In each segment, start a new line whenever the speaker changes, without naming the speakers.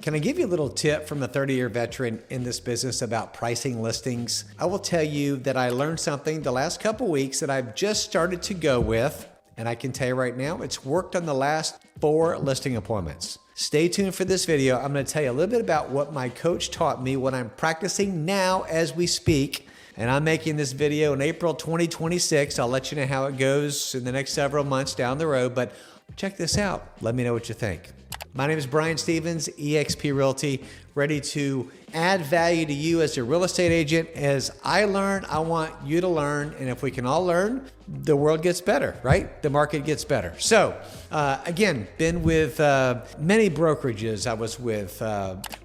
Can I give you a little tip from a 30-year veteran in this business about pricing listings? I will tell you that I learned something the last couple weeks that I've just started to go with, and I can tell you right now, it's worked on the last 4 listing appointments. Stay tuned for this video. I'm going to tell you a little bit about what my coach taught me, what I'm practicing now as we speak. And I'm making this video in April 2026. I'll let you know how it goes in the next several months down the road, but check this out. Let me know what you think. My name is Brian Stevens, eXp Realty, ready to add value to you as a real estate agent. As I learn, I want you to learn. And if we can all learn, the world gets better, right? The market gets better. So again, been with many brokerages. I was with,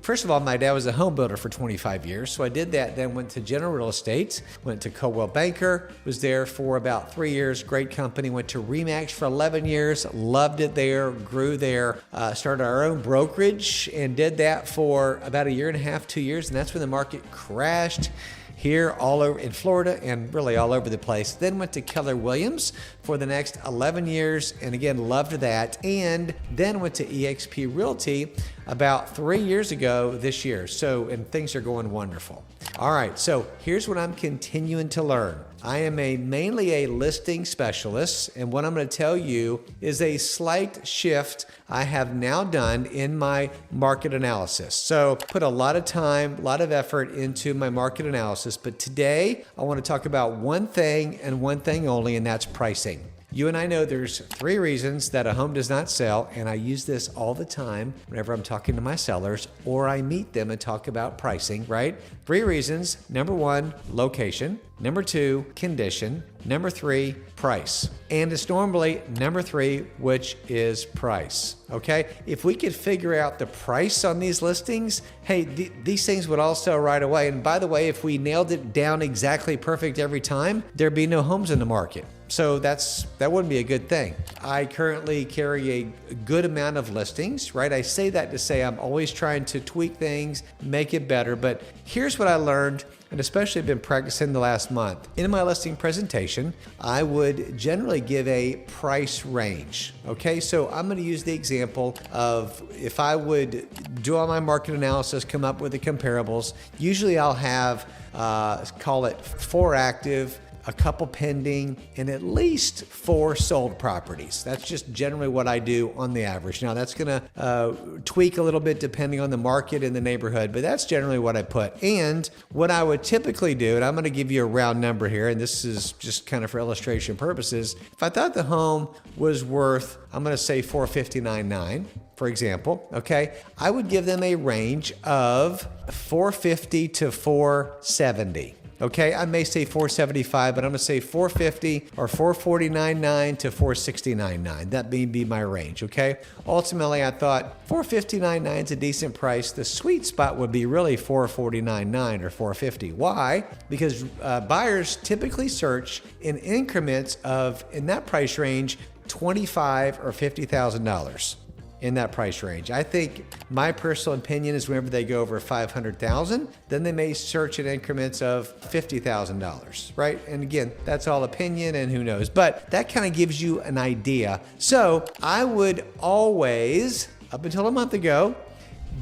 first of all, my dad was a home builder for 25 years. So I did that, then went to General Real Estate, went to Coldwell Banker, was there for about 3 years, great company, went to Remax for 11 years, loved it there, grew there, started our own brokerage and did that for about a year and a half, 2 years. And that's when the market crashed here all over in Florida and really all over the place. Then went to Keller Williams for the next 11 years and again, loved that. And then went to eXp Realty about 3 years ago this year. So, and things are going wonderful. All right, so here's what I'm continuing to learn. I am mainly a listing specialist, and what I'm going to tell you is a slight shift I have now done in my market analysis. So put a lot of time, a lot of effort into my market analysis, but today I want to talk about one thing and one thing only, and that's pricing. You and I know there's 3 reasons that a home does not sell, and I use this all the time whenever I'm talking to my sellers or I meet them and talk about pricing, right? 3 reasons. Number 1, location. Number 2, condition. Number 3, price. And it's normally number 3, which is price, okay? If we could figure out the price on these listings, hey, these things would all sell right away. And by the way, if we nailed it down exactly perfect every time, there'd be no homes in the market. So that wouldn't be a good thing. I currently carry a good amount of listings, right? I say that to say I'm always trying to tweak things, make it better. But here's what I learned, and especially been practicing the last month. In my listing presentation, I would generally give a price range, okay? So I'm gonna use the example of if I would do all my market analysis, come up with the comparables, usually I'll have, call it 4 active, a couple pending, and at least 4 sold properties. That's just generally what I do on the average. Now that's gonna tweak a little bit depending on the market and the neighborhood, but that's generally what I put. And what I would typically do, and I'm gonna give you a round number here, and this is just kind of for illustration purposes. If I thought the home was worth, I'm gonna say $459.9, for example, okay? I would give them a range of $450 to $470. Okay, I may say 475, but I'm gonna say 450 or 449.9 to 469.9. That may be my range, okay? Ultimately, I thought 459.9 is a decent price. The sweet spot would be really 449.9 or 450. Why? Because buyers typically search in increments of, in that price range, $25,000 or $50,000. In that price range. I think my personal opinion is whenever they go over 500,000, then they may search in increments of $50,000, right? And again, that's all opinion and who knows, but that kind of gives you an idea. So I would always, up until a month ago,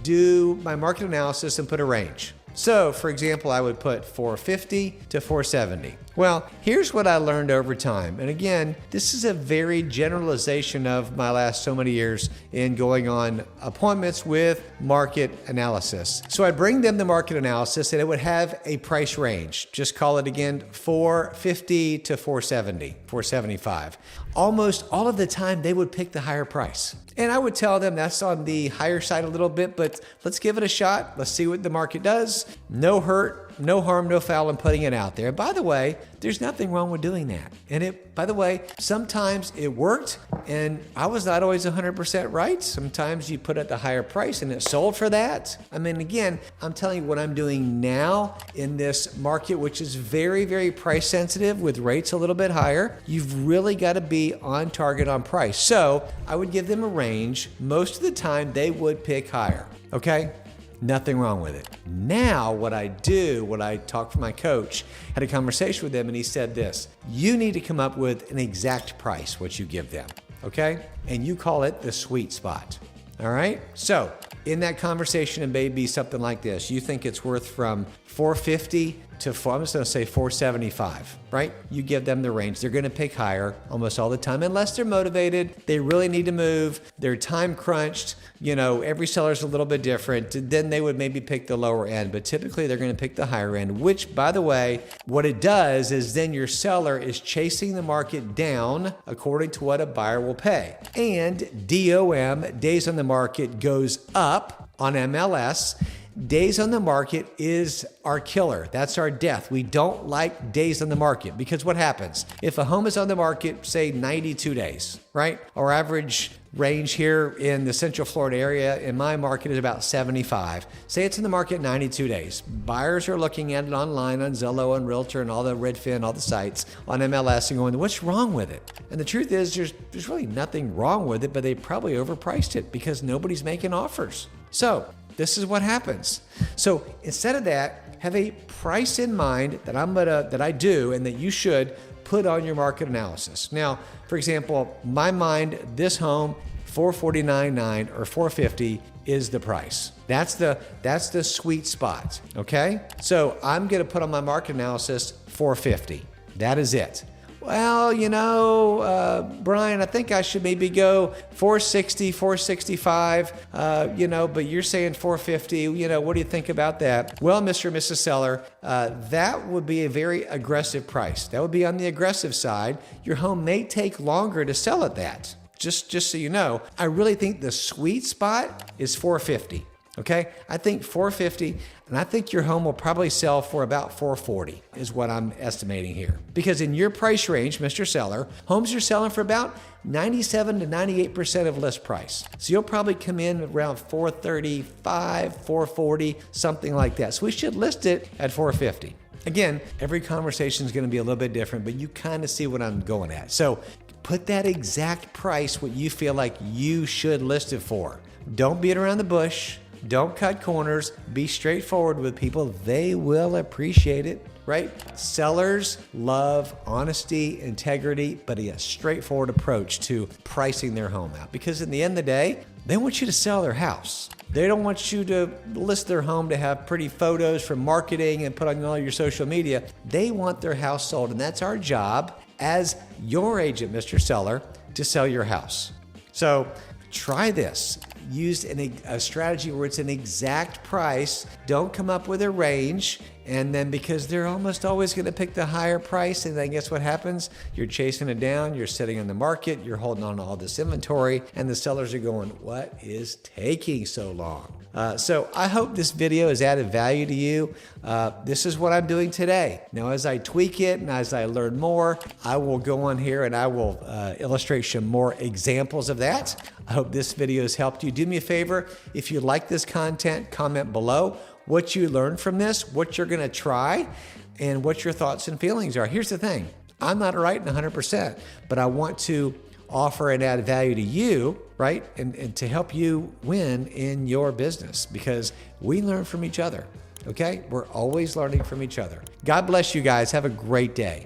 do my market analysis and put a range. So for example, I would put 450 to 470. Well, here's what I learned over time. And again, this is a very generalization of my last so many years in going on appointments with market analysis. So I bring them the market analysis and it would have a price range. Just call it again, 450 to 470, 475. Almost all of the time they would pick the higher price. And I would tell them that's on the higher side a little bit, but let's give it a shot. Let's see what the market does. No hurt, no harm, no foul in putting it out there. By the way, there's nothing wrong with doing that. And by the way, sometimes it worked and I was not always 100% right. Sometimes you put at the higher price and it sold for that. I mean, again, I'm telling you what I'm doing now in this market, which is very, very price sensitive with rates a little bit higher. You've really got to be on target on price. So I would give them a range. Most of the time they would pick higher. Okay. Nothing wrong with it. Now what I do, what I talked to my coach, had a conversation with them and he said this, you need to come up with an exact price, what you give them, okay? And you call it the sweet spot. All right. So in that conversation, it may be something like this. You think it's worth from 450 to I'm just going to say 475, right? You give them the range. They're going to pick higher almost all the time, unless they're motivated. They really need to move. They're time crunched. Every seller's a little bit different. Then they would maybe pick the lower end, but typically they're going to pick the higher end, which, by the way, what it does is then your seller is chasing the market down according to what a buyer will pay. And DOM, days on the market, goes up on MLS. Days on the market is our killer. That's our death. We don't like days on the market because what happens? If a home is on the market, say 92 days, right? Our average range here in the Central Florida area in my market is about 75. Say it's in the market 92 days. Buyers are looking at it online on Zillow and Realtor and all the Redfin, all the sites on MLS and going, what's wrong with it? And the truth is there's really nothing wrong with it, but they probably overpriced it because nobody's making offers. So this is what happens. So instead of that, have a price in mind that I do and that you should put on your market analysis. Now, for example, my mind, this home, $449.9 or $450 is the price. That's the sweet spot. Okay. So I'm going to put on my market analysis $450. That is it. Well, Brian, I think I should maybe go 460, 465, but you're saying 450. What do you think about that? Well, Mr. and Mrs. Seller, that would be a very aggressive price. That would be on the aggressive side. Your home may take longer to sell at that. Just so you know, I really think the sweet spot is 450. Okay, I think 450, and I think your home will probably sell for about 440 is what I'm estimating here. Because in your price range, Mr. Seller, homes are selling for about 97 to 98% of list price. So you'll probably come in around 435, 440, something like that. So we should list it at 450. Again, every conversation is going to be a little bit different, but you kind of see what I'm going at. So put that exact price, what you feel like you should list it for. Don't beat around the bush. Don't cut corners. Be straightforward with people. They will appreciate it, right? Sellers love honesty, integrity, but a straightforward approach to pricing their home out. Because in the end of the day, they want you to sell their house. They don't want you to list their home to have pretty photos for marketing and put on all your social media. They want their house sold, and that's our job as your agent, Mr. Seller, to sell your house. So try this. Use a strategy where it's an exact price. Don't come up with a range. And then because they're almost always going to pick the higher price, and then guess what happens? You're chasing it down. You're sitting in the market. You're holding on to all this inventory. And the sellers are going, what is taking so long? So I hope this video has added value to you. This is what I'm doing today. Now, as I tweak it and as I learn more, I will go on here and I will illustrate some more examples of that. I hope this video has helped you. Do me a favor. If you like this content, comment below what you learned from this, what you're going to try, and what your thoughts and feelings are. Here's the thing. I'm not right in 100%, but I want to offer and add value to you, right? And to help you win in your business because we learn from each other, okay? We're always learning from each other. God bless you guys. Have a great day.